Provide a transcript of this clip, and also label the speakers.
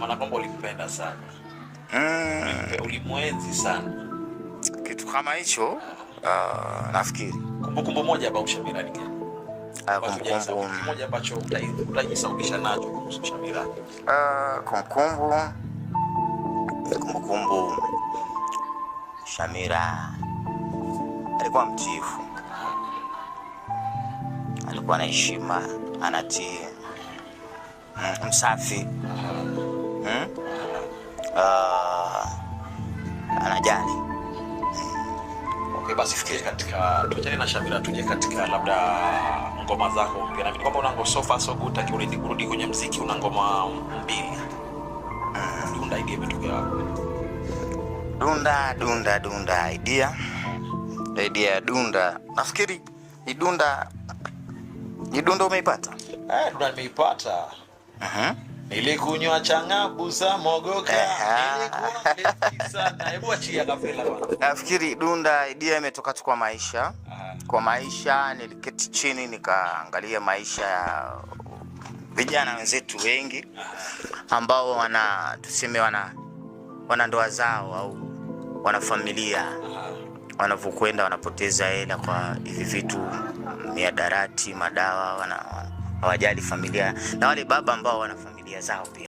Speaker 1: Maana kwamba ulimpenda sana. Ulimwenzi sana.
Speaker 2: Kitu kama hicho nafikiri.
Speaker 1: Kumbukumbu moja ambayo Shamira ni gani? Kumbukumbu moja ambacho utajisaulisha nacho kuhusu Shamira.
Speaker 2: Kumbukumbu Shamira alikuwa mtiifu. Alikuwa na heshima, anatii, msafi. Anajali.
Speaker 1: Okay, basi fikiri katika tuachane na Shamira, tuje katika labda ngoma zako. Pia na kwamba una ngoma so far so good, taki kurudi kwenye muziki, una ngoma mbili. Dunda idea imetoka wapi?
Speaker 2: Dunda idea ya Dunda. Nafikiri Dunda umeipata?
Speaker 1: Dunda nimeipata. Nilikunywa changabu za mogoka. Nilikuwa sana. Hebu achia kafela bwana.
Speaker 2: Nafikiri Dunda idea imetoka tu kwa maisha. Kwa maisha niliketi chini nikaangalia maisha ya vijana wenzetu wengi ambao wana ndoa zao au wana familia. Wanavyokwenda wanapoteza hela kwa hivi vitu, miadarati, madawa, hawajali familia, na wale baba ambao wana familia zao pia.